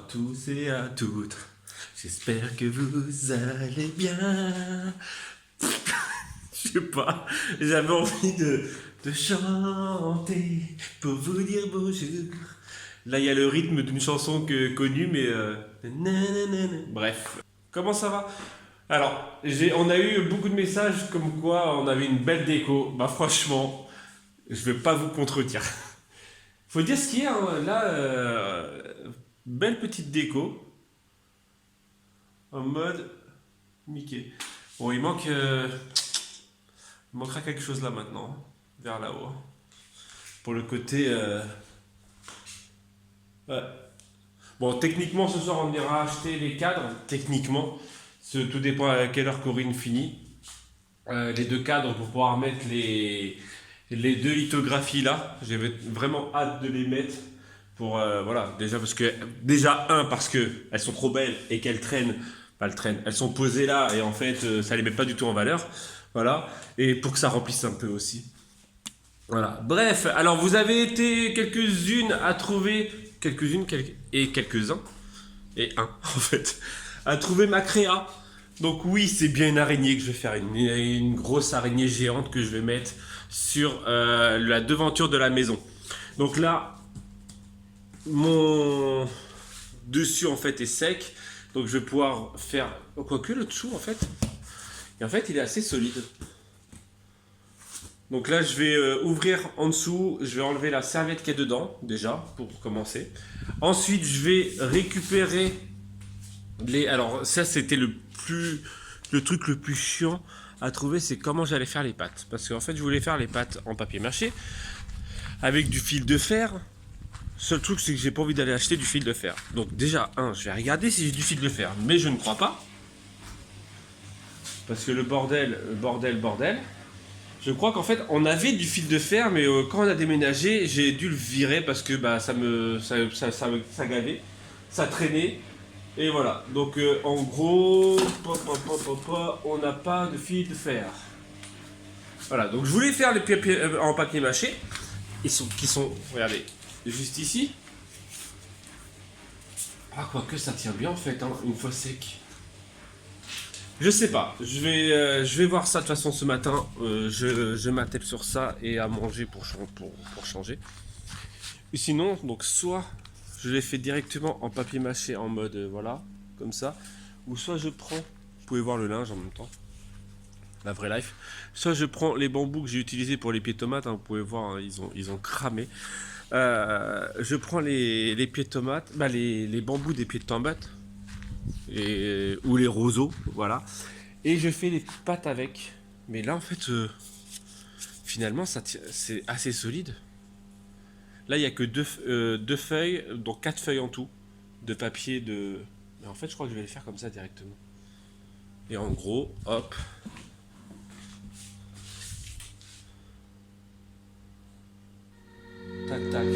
tous et à toutes. J'espère que vous allez bien. Je sais pas, j'avais envie de chanter pour vous dire bonjour. Là, il y a le rythme d'une chanson connue, mais nanana. Bref, comment ça va? Alors, on a eu beaucoup de messages comme quoi on avait une belle déco. Bah franchement, je vais pas vous contredire. Faut dire ce qu'il y a, hein. Là, belle petite déco en mode Mickey. Bon, il manquera quelque chose là maintenant, vers là-haut. Pour le côté, ouais. Bon, techniquement, ce soir, on ira acheter les cadres. Techniquement, tout dépend à quelle heure Corinne finit. Les deux cadres pour pouvoir mettre les deux lithographies là. J'ai vraiment hâte de les mettre. Pour, voilà, parce que elles sont trop belles et qu'elles traînent. Pas elles traînent, elles sont posées là et en fait, ça les met pas du tout en valeur. Voilà. Et pour que ça remplisse un peu aussi. Voilà. Bref, alors vous avez été quelques-unes à trouver, et quelques-uns, et un en fait, à trouver ma créa. Donc oui, c'est bien une araignée que je vais faire, une grosse araignée géante que je vais mettre sur la devanture de la maison. Donc là, mon dessus en fait est sec, donc je vais pouvoir faire, quoique le dessous en fait, et en fait il est assez solide. Donc là, je vais ouvrir en dessous, je vais enlever la serviette qui est dedans, déjà, pour commencer. Ensuite, je vais récupérer les... Alors ça, c'était le truc le plus chiant à trouver, c'est comment j'allais faire les pâtes. Parce qu'en fait, je voulais faire les pâtes en papier mâché, avec du fil de fer. Seul truc, c'est que j'ai pas envie d'aller acheter du fil de fer. Donc déjà, je vais regarder si j'ai du fil de fer. Mais je ne crois pas. Parce que le bordel... Je crois qu'en fait, on avait du fil de fer, mais quand on a déménagé, j'ai dû le virer parce que bah, ça gavait, ça traînait. Et voilà. Donc, en gros, on n'a pas de fil de fer. Voilà. Donc, je voulais faire les papiers en papier mâché. Regardez, juste ici. Ah, quoique ça tient bien en fait, hein, une fois sec. Je sais pas, je vais voir ça de toute façon ce matin. Je m'attape sur ça et à manger pour changer. Et sinon, donc soit je les fais directement en papier mâché en mode voilà, comme ça, ou soit je prends, vous pouvez voir le linge en même temps, la vraie life, soit je prends les bambous que j'ai utilisés pour les pieds de tomates, hein, vous pouvez voir, hein, ils ont cramé. Je prends les pieds de tomates, bah les bambous des pieds de tomates ou les roseaux, voilà. Et je fais les pâtes avec. Mais là, en fait, finalement, c'est assez solide. Là, il n'y a que deux feuilles, donc 4 feuilles en tout, de papier de... Mais en fait, je crois que je vais les faire comme ça directement. Et en gros, hop. Tac, tac.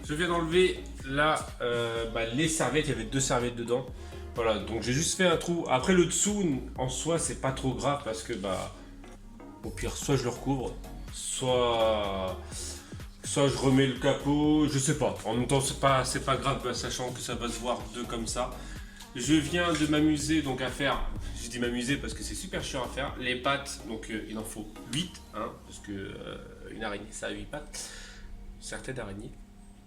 Je viens d'enlever là les serviettes, il y avait 2 serviettes dedans. Voilà, donc j'ai juste fait un trou. Après le dessous, en soi, c'est pas trop grave parce que bah au pire, soit je le recouvre, soit je remets le capot, je sais pas. En même temps, c'est pas grave, bah, sachant que ça va se voir deux comme ça. Je viens de m'amuser donc à faire, je dis m'amuser parce que c'est super chiant à faire, les pattes, donc il en faut 8, hein, parce que une araignée ça a 8 pattes. Certaines araignées,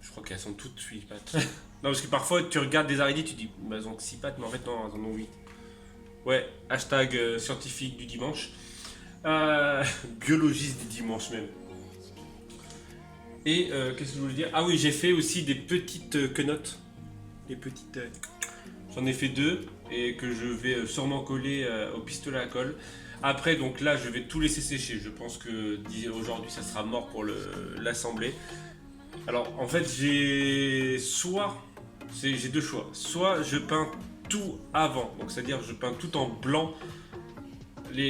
je crois qu'elles sont toutes 8 pattes. Non, parce que parfois tu regardes des araignées, tu dis, bah, elles ont que 6 pattes, mais en fait non, elles en ont 8. Ouais, hashtag scientifique du dimanche. Biologiste du dimanche même. Et qu'est-ce que je voulais dire? Ah oui, j'ai fait aussi des petites quenottes. Des petites... J'en ai fait 2 et que je vais sûrement coller au pistolet à colle. Après, donc là, je vais tout laisser sécher. Je pense que aujourd'hui, ça sera mort pour l'assembler. Alors, en fait, j'ai deux choix. Soit je peins tout avant, donc c'est-à-dire je peins tout en blanc,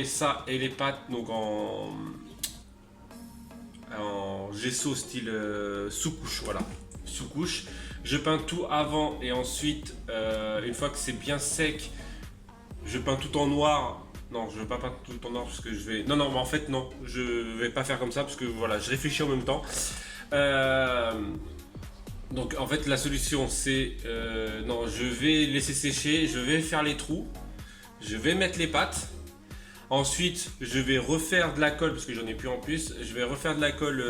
ça et les pattes, donc en gesso style sous-couche, voilà, sous-couche. Je peins tout avant et ensuite, une fois que c'est bien sec, je peins tout en noir. Non, je ne vais pas peindre tout en noir parce que je vais. Non, non, mais en fait, non, je vais pas faire comme ça parce que voilà, je réfléchis en même temps. Donc, en fait, la solution c'est. Non, je vais laisser sécher, je vais faire les trous, je vais mettre les pattes. Ensuite, je vais refaire de la colle parce que j'en ai plus en plus. Je vais refaire de la colle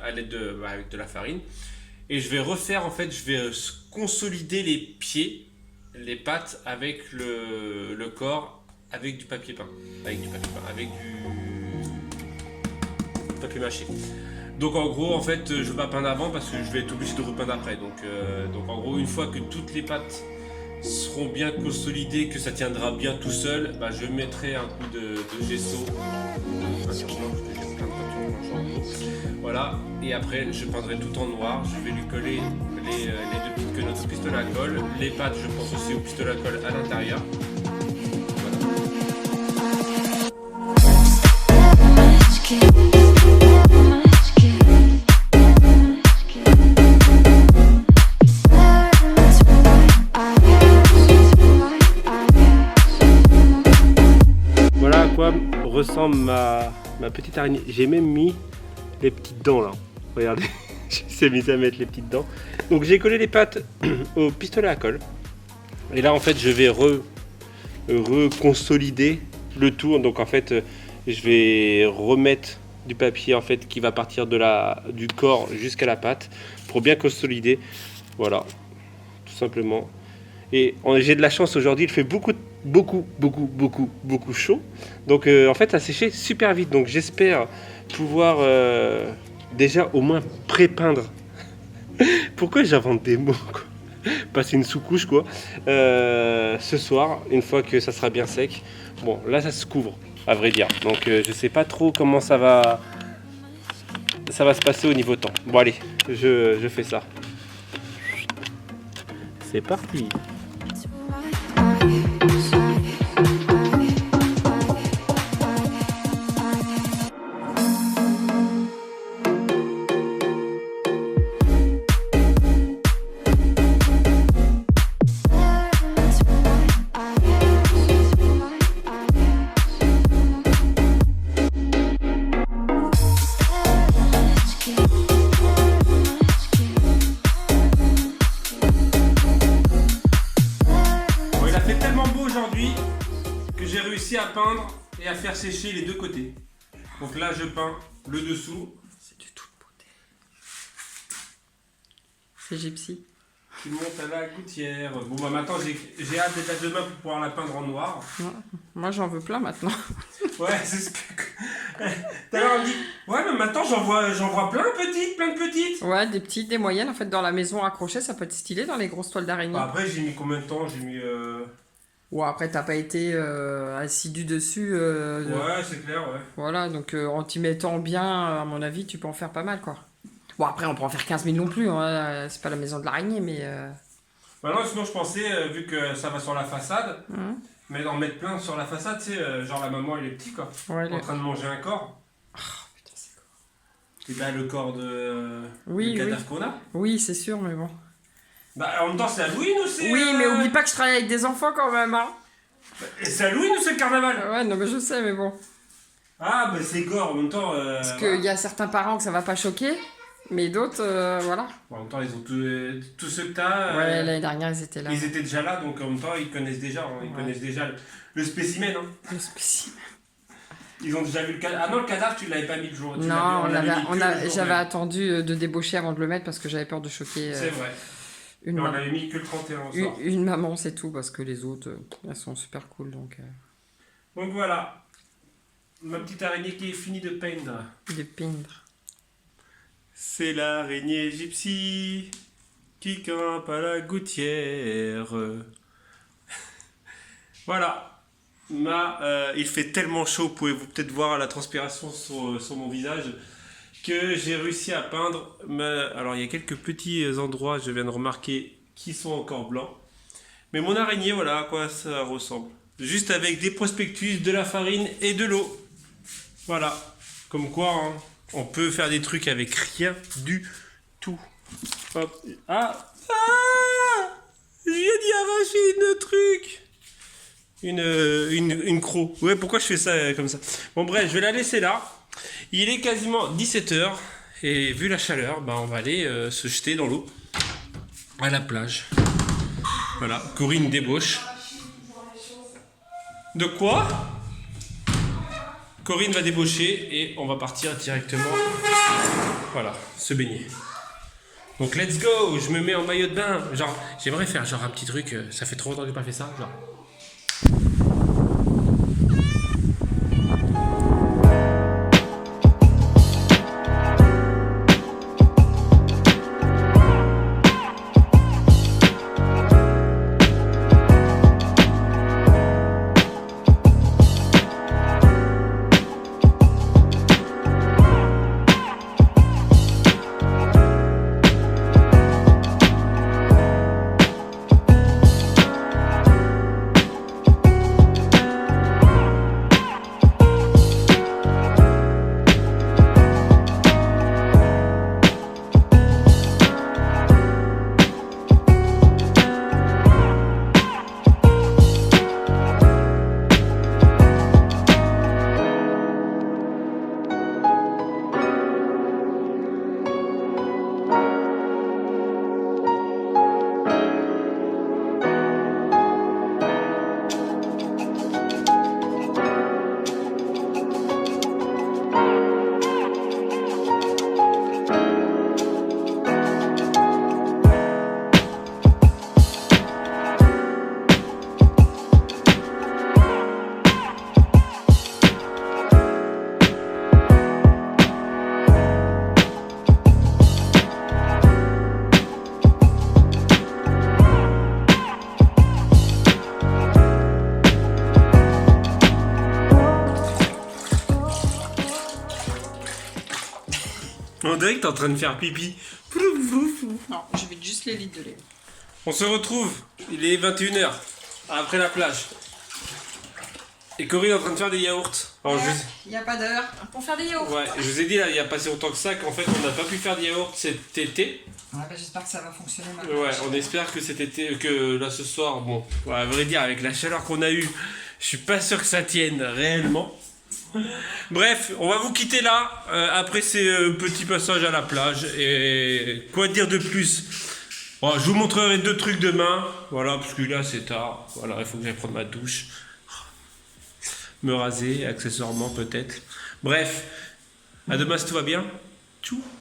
à l'aide avec de la farine. Et je vais refaire, en fait, je vais consolider les pieds, les pattes avec le corps, avec du papier peint. Avec du papier mâché. Donc en gros, en fait, je ne vais pas peindre avant parce que je vais être obligé de repeindre après. Donc en gros, une fois que toutes les pattes seront bien consolidées, que ça tiendra bien tout seul, bah, je mettrai un coup de gesso. Voilà, et après je peindrai tout en noir. Je vais lui coller les deux petites quenottes au pistolet à colle. Les pattes, je pense aussi au pistolet à colle à l'intérieur. Voilà à quoi ressemble ma petite araignée. J'ai même mis les petites dents là. Regardez, j'ai mis à mettre les petites dents. Donc j'ai collé les pattes au pistolet à colle. Et là en fait je vais reconsolider le tout. Donc en fait je vais remettre du papier en fait qui va partir du corps jusqu'à la patte pour bien consolider. Voilà, tout simplement. Et j'ai de la chance aujourd'hui, il fait beaucoup chaud. Donc en fait ça a séché super vite. Donc j'espère pouvoir déjà au moins pré-peindre. Pourquoi j'invente des mots quoi, passer une sous-couche quoi. Ce soir, une fois que ça sera bien sec. Bon là ça se couvre à vrai dire. Donc je sais pas trop comment ça va se passer au niveau temps. Bon allez, je fais ça. C'est parti. À peindre et à faire sécher les deux côtés. Donc là je peins le dessous. C'est du toute beauté. C'est gypsy. Tu montes à la gouttière. Bon bah maintenant j'ai hâte d'être à demain pour pouvoir la peindre en noir. Ouais. Moi j'en veux plein maintenant. Ouais c'est ce que... T'as dit. Ouais mais maintenant j'en vois plein de petites. Ouais, des petites, des moyennes. En fait dans la maison accrochée ça peut être stylé dans les grosses toiles d'araignée. Bah, après j'ai mis combien de temps? J'ai mis... Ouais, après t'as pas été assidu dessus. Ouais c'est clair ouais. Voilà, donc en t'y mettant bien, à mon avis tu peux en faire pas mal quoi. Bon après on peut en faire 15 000 non plus, hein. C'est pas la maison de l'araignée mais... Bah non sinon je pensais, vu que ça va sur la façade, mais d'en mettre plein sur la façade, tu sais, genre la maman elle est petite quoi, ouais, en train de manger un corps. Oh putain c'est quoi. Et bah le corps de... Oui, le cadavre qu'on a. Oui c'est sûr mais bon. Bah en même temps c'est Halloween ou c'est... Oui mais oublie pas que je travaille avec des enfants quand même hein. Et c'est Halloween ou c'est le carnaval? Ouais non mais je sais mais bon. Ah bah c'est gore en même temps... Parce qu'il y a certains parents que ça va pas choquer, mais d'autres voilà. Bon, en même temps ils ont tous ceux que t'as... Ouais l'année dernière ils étaient là. Ils étaient déjà là donc en même temps ils connaissent déjà, hein, ils connaissent déjà le spécimen. Hein. Le spécimen. Ils ont déjà vu le cadavre. Ah non le cadavre tu l'avais pas mis le jour. Non j'avais attendu de débaucher avant de le mettre parce que j'avais peur de choquer. C'est vrai. On l'avait mis que le 31 au soir. Une maman, c'est tout, parce que les autres, elles sont super cool. Donc voilà. Ma petite araignée qui est finie de peindre. De peindre. C'est l'araignée gypsy qui grimpe à la gouttière. Voilà. il fait tellement chaud, pouvez-vous peut-être voir la transpiration sur mon visage, que j'ai réussi à peindre. Alors il y a quelques petits endroits, je viens de remarquer, qui sont encore blancs. Mais mon araignée, voilà à quoi ça ressemble. Juste avec des prospectus, de la farine et de l'eau. Voilà. Comme quoi, hein, on peut faire des trucs avec rien du tout. Hop. Ah, j'ai dit arracher une truc. Une croc. Ouais, pourquoi je fais ça comme ça? Bon, bref, je vais la laisser là. Il est quasiment 17h. Et vu la chaleur, bah, on va aller se jeter dans l'eau. À la plage. Voilà, Corinne débauche. De quoi? Corinne va débaucher et on va partir directement. Voilà, se baigner. Donc let's go, je me mets en maillot de bain. Genre, j'aimerais faire genre un petit truc, ça fait trop longtemps que j'ai pas fait ça. Genre. On dirait que t'es en train de faire pipi. Non, je vais juste les litres de lait. On se retrouve, il est 21h, après la plage. Et Corinne est en train de faire des yaourts. Alors, Il n'y a pas d'heure pour faire des yaourts. Ouais, je vous ai dit là, il n'y a pas si longtemps que ça, qu'en fait on n'a pas pu faire des yaourts cet été. Ouais, bah, j'espère que ça va fonctionner maintenant. Ouais, on espère que cet été, que là ce soir, bon, ouais, à vrai dire, avec la chaleur qu'on a eue, je suis pas sûr que ça tienne réellement. Bref, on va vous quitter là, après ces petits passages à la plage. Et quoi dire de plus? Bon, je vous montrerai 2 trucs demain, voilà, parce que là c'est tard, voilà, il faut que j'aille prendre ma douche. Me raser, accessoirement peut-être. Bref, à demain si tout va bien. Tchou.